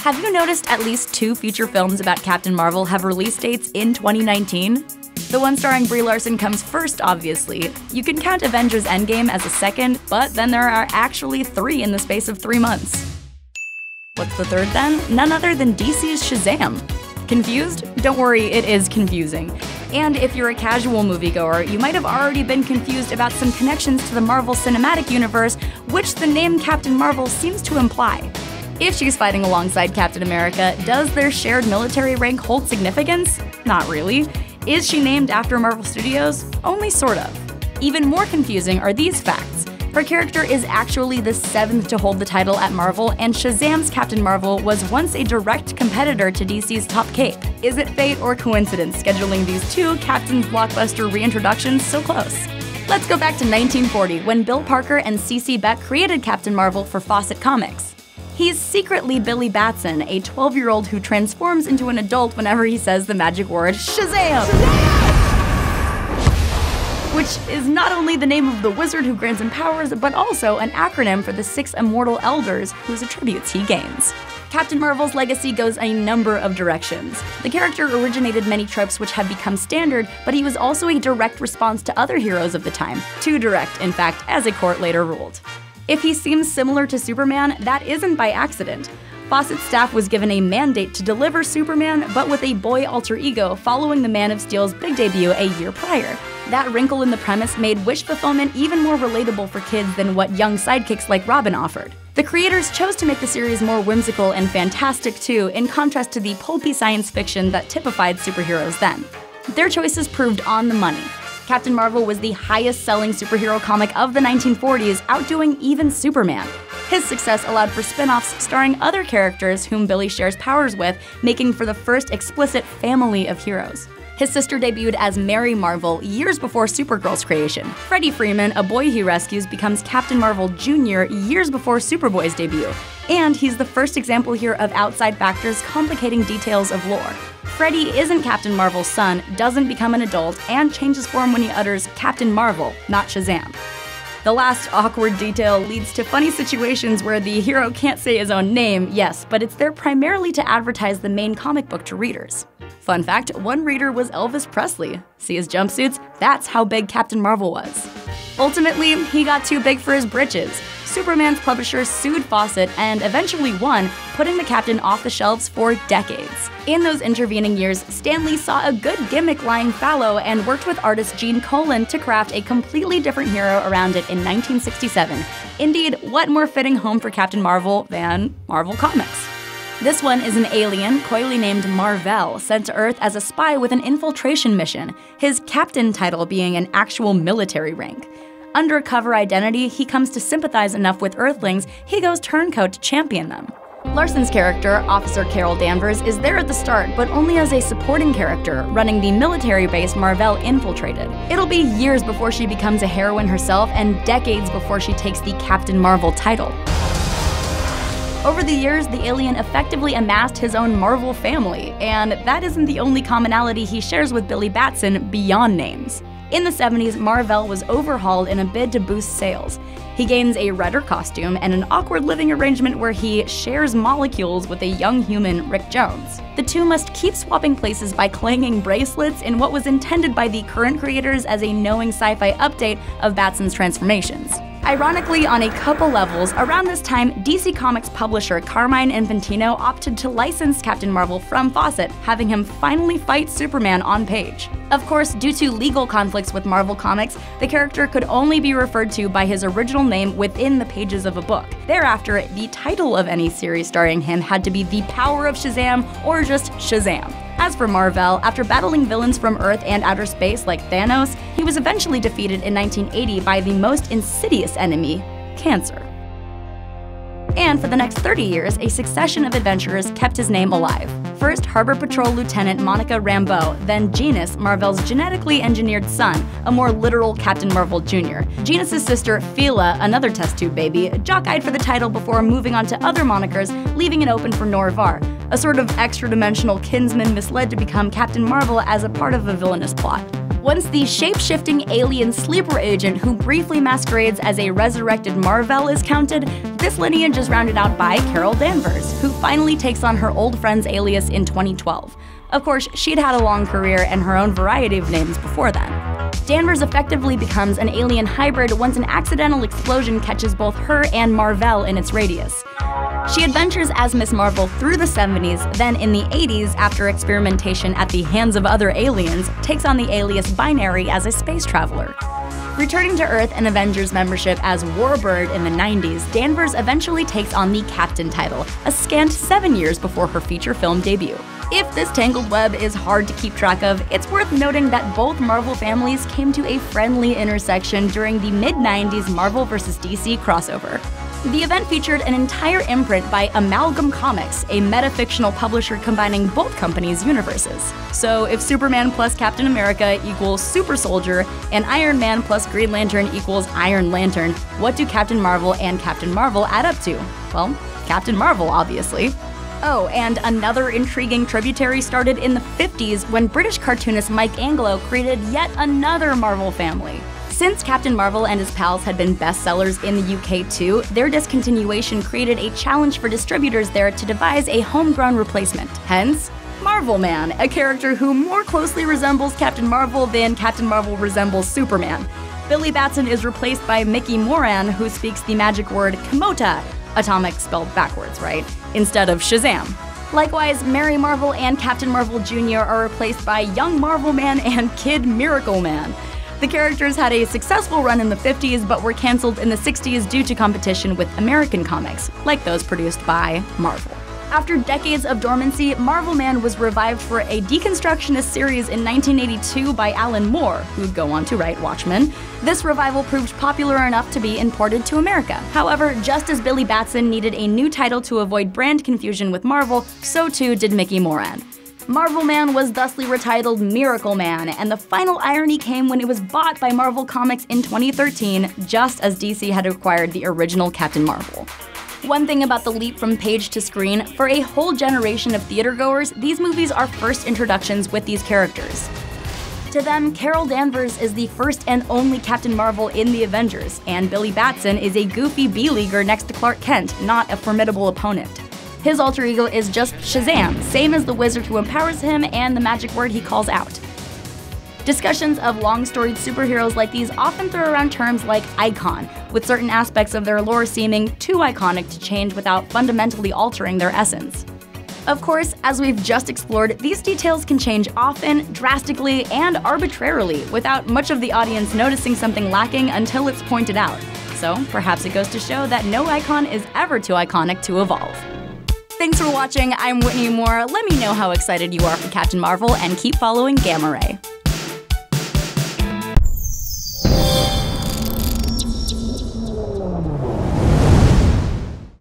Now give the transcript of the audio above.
Have you noticed at least 2 feature films about Captain Marvel have release dates in 2019? The one starring Brie Larson comes first, obviously. You can count Avengers Endgame as a second, but then there are actually 3 in the space of 3 months. What's the third then? None other than DC's Shazam. Confused? Don't worry, it is confusing. And if you're a casual moviegoer, you might have already been confused about some connections to the Marvel Cinematic Universe, which the name Captain Marvel seems to imply. If she's fighting alongside Captain America, does their shared military rank hold significance? Not really. Is she named after Marvel Studios? Only sort of. Even more confusing are these facts. Her character is actually the 7th to hold the title at Marvel, and Shazam's Captain Marvel was once a direct competitor to DC's Top Cape. Is it fate or coincidence scheduling these 2 Captain blockbuster reintroductions so close? Let's go back to 1940, when Bill Parker and C.C. Beck created Captain Marvel for Fawcett Comics. He's secretly Billy Batson, a 12-year-old who transforms into an adult whenever he says the magic word Shazam! Shazam! Which is not only the name of the wizard who grants him powers, but also an acronym for the 6 immortal elders whose attributes he gains. Captain Marvel's legacy goes a number of directions. The character originated many tropes which have become standard, but he was also a direct response to other heroes of the time. Too direct, in fact, as a court later ruled. If he seems similar to Superman, that isn't by accident. Fawcett's staff was given a mandate to deliver Superman, but with a boy alter ego following the Man of Steel's big debut a year prior. That wrinkle in the premise made wish fulfillment even more relatable for kids than what young sidekicks like Robin offered. The creators chose to make the series more whimsical and fantastic too, in contrast to the pulpy science fiction that typified superheroes then. Their choices proved on the money. Captain Marvel was the highest-selling superhero comic of the 1940s, outdoing even Superman. His success allowed for spin-offs starring other characters whom Billy shares powers with, making for the first explicit family of heroes. His sister debuted as Mary Marvel years before Supergirl's creation. Freddie Freeman, a boy he rescues, becomes Captain Marvel Jr. years before Superboy's debut. And he's the first example here of outside factors complicating details of lore. Freddie isn't Captain Marvel's son, doesn't become an adult, and changes form when he utters Captain Marvel, not Shazam. The last awkward detail leads to funny situations where the hero can't say his own name, yes, but it's there primarily to advertise the main comic book to readers. Fun fact, one reader was Elvis Presley. See his jumpsuits? That's how big Captain Marvel was. Ultimately, he got too big for his britches. Superman's publisher sued Fawcett and eventually won, putting the Captain off the shelves for decades. In those intervening years, Stan Lee saw a good gimmick lying fallow and worked with artist Gene Colan to craft a completely different hero around it in 1967. Indeed, what more fitting home for Captain Marvel than Marvel Comics? This one is an alien, coyly named Mar-Vel, sent to Earth as a spy with an infiltration mission, his captain title being an actual military rank. Under a cover identity, he comes to sympathize enough with Earthlings, he goes turncoat to champion them. Larson's character, Officer Carol Danvers, is there at the start, but only as a supporting character, running the military base Mar-Vel infiltrated. It'll be years before she becomes a heroine herself, and decades before she takes the Captain Marvel title. Over the years, the alien effectively amassed his own Marvel family, and that isn't the only commonality he shares with Billy Batson beyond names. In the 70s, Mar-Vel was overhauled in a bid to boost sales. He gains a redder costume and an awkward living arrangement where he shares molecules with a young human, Rick Jones. The two must keep swapping places by clanging bracelets in what was intended by the current creators as a knowing sci-fi update of Batson's transformations. Ironically, on a couple levels, around this time, DC Comics publisher Carmine Infantino opted to license Captain Marvel from Fawcett, having him finally fight Superman on page. Of course, due to legal conflicts with Marvel Comics, the character could only be referred to by his original name within the pages of a book. Thereafter, the title of any series starring him had to be The Power of Shazam or just Shazam. As for Mar-Vel, after battling villains from Earth and outer space like Thanos, he was eventually defeated in 1980 by the most insidious enemy, cancer. And for the next 30 years, a succession of adventurers kept his name alive. First, Harbor Patrol Lieutenant Monica Rambeau, then Genus, Mar-Vel's genetically engineered son, a more literal Captain Marvel Jr. Genus's sister, Fila, another test tube baby, jock-eyed for the title before moving on to other monikers, leaving it open for noh-varr, a sort of extra-dimensional kinsman misled to become Captain Marvel as a part of a villainous plot. Once the shape-shifting alien sleeper agent who briefly masquerades as a resurrected Mar-Vel is counted, this lineage is rounded out by Carol Danvers, who finally takes on her old friend's alias in 2012. Of course, she'd had a long career and her own variety of names before then. Danvers effectively becomes an alien hybrid once an accidental explosion catches both her and Mar-Vel in its radius. She adventures as Miss Marvel through the 70s, then in the 80s, after experimentation at the hands of other aliens, takes on the alias Binary as a space traveler. Returning to Earth and Avengers membership as Warbird in the 90s, Danvers eventually takes on the Captain title, a scant 7 years before her feature film debut. If this tangled web is hard to keep track of, it's worth noting that both Marvel families came to a friendly intersection during the mid-90s Marvel vs. DC crossover. The event featured an entire imprint by Amalgam Comics, a metafictional publisher combining both companies' universes. So if Superman plus Captain America equals Super Soldier, and Iron Man plus Green Lantern equals Iron Lantern, what do Captain Marvel and Captain Marvel add up to? Well, Captain Marvel, obviously. Oh, and another intriguing tributary started in the 50s when British cartoonist Mike Anglo created yet another Marvel family. Since Captain Marvel and his pals had been bestsellers in the UK too, their discontinuation created a challenge for distributors there to devise a homegrown replacement. Hence, Marvel Man, a character who more closely resembles Captain Marvel than Captain Marvel resembles Superman. Billy Batson is replaced by Mickey Moran, who speaks the magic word Kamota, atomic spelled backwards, right, instead of Shazam. Likewise, Mary Marvel and Captain Marvel Jr. are replaced by Young Marvel Man and Kid Miracle Man. The characters had a successful run in the 50s, but were cancelled in the 60s due to competition with American comics, like those produced by Marvel. After decades of dormancy, Marvel Man was revived for a deconstructionist series in 1982 by Alan Moore, who'd go on to write Watchmen. This revival proved popular enough to be imported to America. However, just as Billy Batson needed a new title to avoid brand confusion with Marvel, so too did Mickey Moran. Marvel Man was thusly retitled Miracle Man, and the final irony came when it was bought by Marvel Comics in 2013, just as DC had acquired the original Captain Marvel. One thing about the leap from page to screen, for a whole generation of theatergoers, these movies are first introductions with these characters. To them, Carol Danvers is the first and only Captain Marvel in the Avengers, and Billy Batson is a goofy B-leaguer next to Clark Kent, not a formidable opponent. His alter ego is just Shazam, same as the wizard who empowers him and the magic word he calls out. Discussions of long-storied superheroes like these often throw around terms like icon, with certain aspects of their lore seeming too iconic to change without fundamentally altering their essence. Of course, as we've just explored, these details can change often, drastically, and arbitrarily, without much of the audience noticing something lacking until it's pointed out. So perhaps it goes to show that no icon is ever too iconic to evolve. Thanks for watching, I'm Whitney Moore. Let me know how excited you are for Captain Marvel, and keep following Gamma Ray.